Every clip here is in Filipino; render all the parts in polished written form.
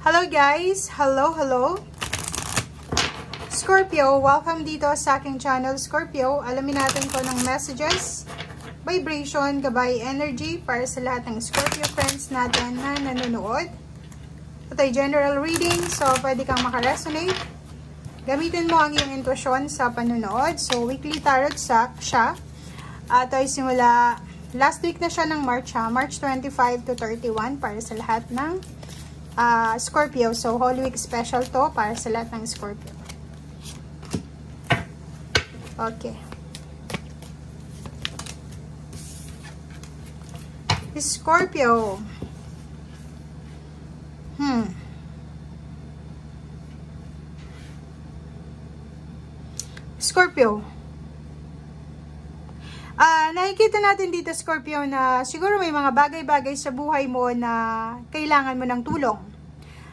Hello guys! Hello! Scorpio, welcome dito sa aking channel Scorpio. Alamin natin kung anong messages, vibration, gabay, energy para sa lahat ng Scorpio friends natin na nanonood. Ito ay general reading, so pwede kang makaresonate. Gamitin mo ang iyong intuition sa panonood. So weekly tarot siya. Ito ay simula last week na siya ng March 25 to 31 para sa lahat ng Scorpio. So, Holy Week special to para sa lahat ng Scorpio. Okay. Scorpio. Scorpio. Nakikita natin dito, Scorpio, na siguro may mga bagay-bagay sa buhay mo na kailangan mo ng tulong.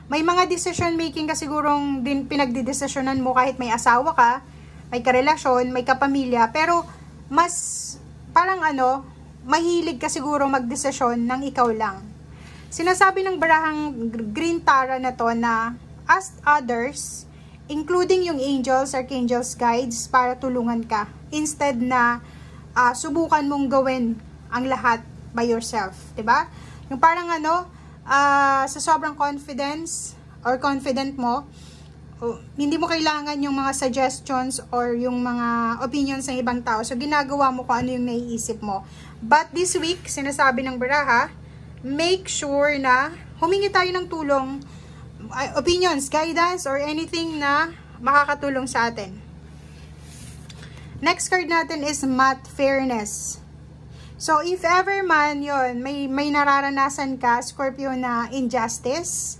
May mga decision making ka sigurong pinagdidesisyonan mo kahit may asawa ka, may karelasyon, may kapamilya, pero mas parang mahilig ka siguro magdesisyon ng ikaw lang. Sinasabi ng barahang Green Tara na to na ask others, including yung angels, archangels, guides, para tulungan ka. Instead na subukan mong gawin ang lahat by yourself, 'di ba? Yung parang sa sobrang confidence or confident mo, hindi mo kailangan yung mga suggestions or yung mga opinions ng ibang tao. So ginagawa mo kung ano yung naiisip mo. But this week, sinasabi ng baraha, make sure na humingi tayo ng tulong, opinions, guidance, or anything na makakatulong sa atin. Next card natin is Math Fairness. So, if ever man yon may nararanasan ka, Scorpio, na injustice,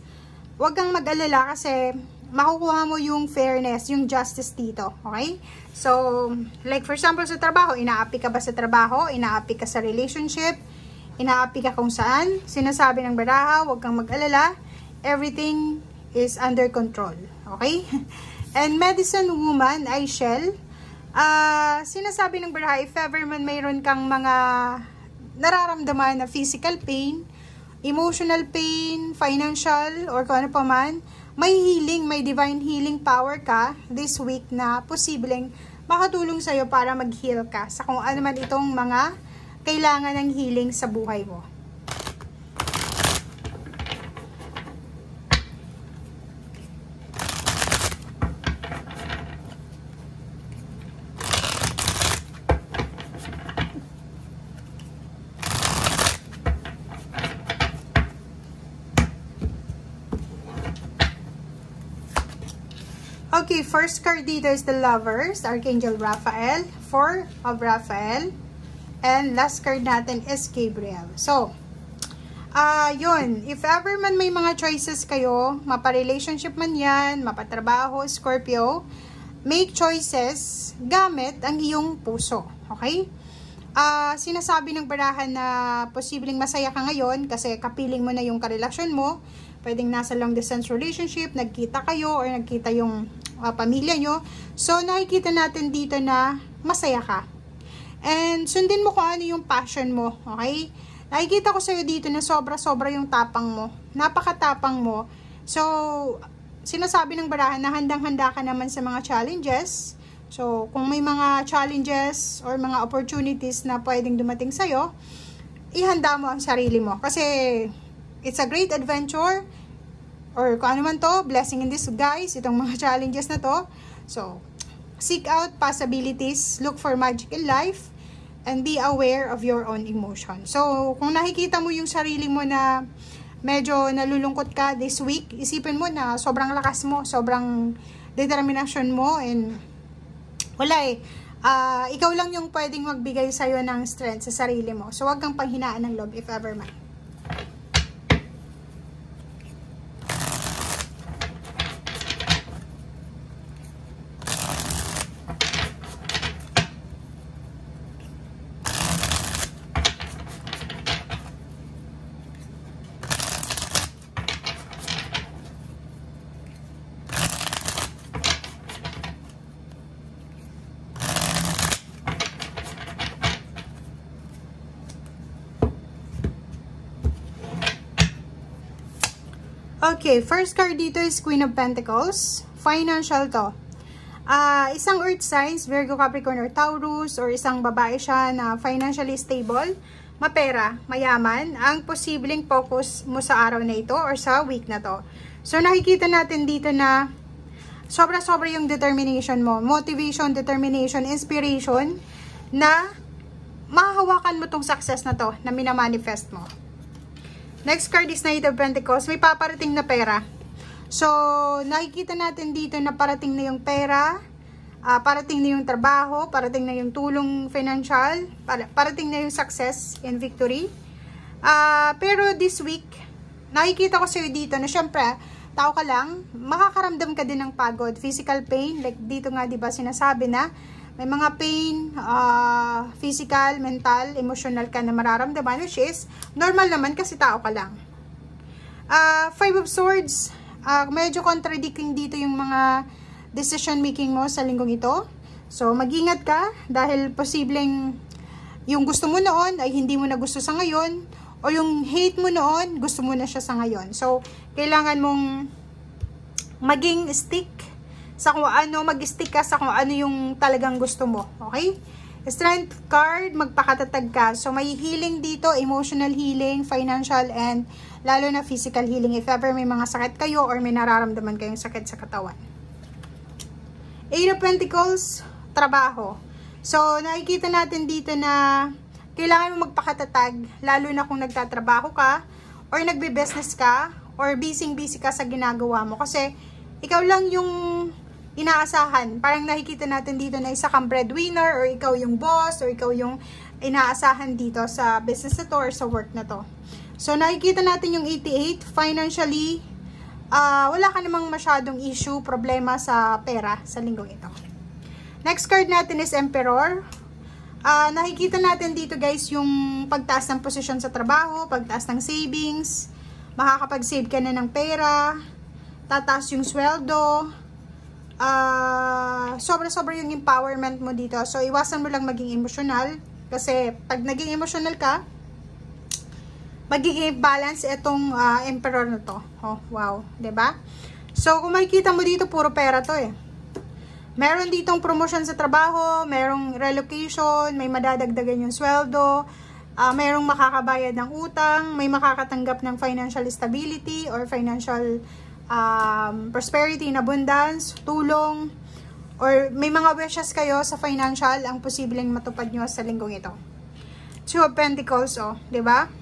huwag kang mag-alala kasi makukuha mo yung fairness, yung justice dito. Okay? So, like for example sa trabaho, inaapi ka ba sa trabaho? Inaapi ka sa relationship? Inaapi ka kung saan? Sinasabi ng baraha, huwag kang mag-alala. Everything is under control. Okay? And Medicine Woman ay Shell. Sinasabi ng baraha, if ever man mayroon kang mga nararamdaman na physical pain, emotional pain, financial, or kung ano pa man, may healing, may divine healing power ka this week na posibleng makatulong sa'yo para mag-heal ka sa kung ano man itong mga kailangan ng healing sa buhay mo. Okay, first card dito is the Lovers, Archangel Raphael, 4 of Raphael. And last card natin is Gabriel. So, yun. If ever man may mga choices kayo, mapa-relationship man yan, mapatrabaho, Scorpio, make choices gamit ang iyong puso. Okay? Sinasabi ng barahan na posibleng masaya ka ngayon kasi kapiling mo na yung karelasyon mo. Pwedeng nasa long distance relationship, nagkita kayo or nagkita yung pamilya nyo. So, nakikita natin dito na masaya ka. And sundin mo kung ano yung passion mo. Okay? Nakikita ko sa'yo dito na sobra-sobra yung tapang mo. Napakatapang mo. So, sinasabi ng barahan na handang-handa ka naman sa mga challenges. So, kung may mga challenges or mga opportunities na pwedeng dumating sa'yo, ihanda mo ang sarili mo. Kasi, it's a great adventure or kung ano man to, blessing in disguise, itong mga challenges na to. So, seek out possibilities, look for magic in life, and be aware of your own emotion. So, kung nakikita mo yung sarili mo na medyo nalulungkot ka this week, isipin mo na sobrang lakas mo, sobrang determination mo, and wala ikaw lang yung pwedeng magbigay sa'yo ng strength sa sarili mo. So, huwag kang panghinaan ng loob if ever man. Okay, first card dito is Queen of Pentacles. Financial to. Isang earth signs, Virgo, Capricorn, or Taurus, or isang babae siya na financially stable, mapera, mayaman, ang posibleng focus mo sa araw na ito or sa week na to. So, nakikita natin dito na sobra-sobra yung determination mo. Motivation, determination, inspiration na mahahawakan mo tong success na to na minamanifest mo. Next card is Knight of Pentacles. May paparating na pera. So, nakikita natin dito na parating na yung pera, parating na yung trabaho, parating na yung tulong financial, parating na yung success and victory. Pero this week, nakikita ko sa'yo dito na syempre, tao ka lang, makakaramdam ka din ng pagod, physical pain, like dito nga diba sinasabi na, may mga pain, physical, mental, emotional ka na mararamdaman, which is normal naman kasi tao ka lang. Five of Swords, medyo contradicting dito yung mga decision making mo sa linggong ito. So, mag-ingat ka dahil posibleng yung gusto mo noon ay hindi mo na gusto sa ngayon, o yung hate mo noon, gusto mo na siya sa ngayon. So, kailangan mong maging stick sa kung ano, mag-stick ka sa kung ano yung talagang gusto mo. Okay? Strength card, magpakatatag ka. So, may healing dito, emotional healing, financial, and lalo na physical healing. If ever may mga sakit kayo or may nararamdaman kayong sakit sa katawan. Eight of Pentacles, trabaho. So, nakikita natin dito na kailangan mo magpakatatag, lalo na kung nagtatrabaho ka, or nagbe-business ka, or busy-busy ka sa ginagawa mo. Kasi, ikaw lang yung inaasahan. Parang nakikita natin dito na isa kang breadwinner, or ikaw yung boss, or ikaw yung inaasahan dito sa business na to, or sa work na to. So, nakikita natin yung 88, financially, wala ka namang masyadong issue, problema sa pera sa linggong ito. Next card natin is Emperor. Nakikita natin dito guys yung pagtaas ng posisyon sa trabaho, pagtaas ng savings, makakapag-save ka na ng pera, tataas yung sweldo, sobra-sobra yung empowerment mo dito. So, iwasan mo lang maging emotional kasi pag naging emotional ka, magiging balance itong Emperor na to. Oh, wow, 'di ba? So, kung makikita mo dito, puro pera to eh. Meron ditong promotion sa trabaho, merong relocation, may madadagdagan yung sweldo, merong makakabayad ng utang, may makakatanggap ng financial stability or financial prosperity and abundance, tulong, or may mga wishes kayo sa financial ang posibleng matupad nyo sa linggong ito. Two of Pentacles, oh, 'di ba?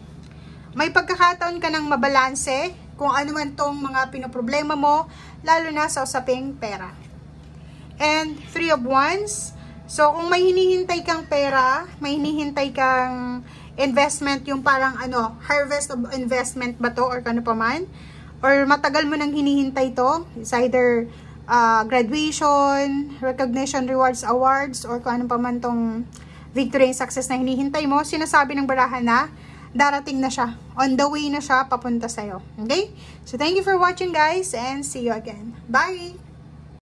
May pagkakataon ka ng mabalanse kung ano man tong mga pinoproblema mo, lalo na sa usaping pera. And Three of Wands. So, kung may hinihintay kang pera, may hinihintay kang investment, yung parang harvest of investment ba to or ano pa man, or matagal mo nang hinihintay to, it's either graduation, recognition, rewards, awards, or kung ano pa man tong victory and success na hinihintay mo, sinasabi ng barahan na darating na siya. On the way na siya papunta sa'yo. Okay? So, thank you for watching guys and see you again. Bye!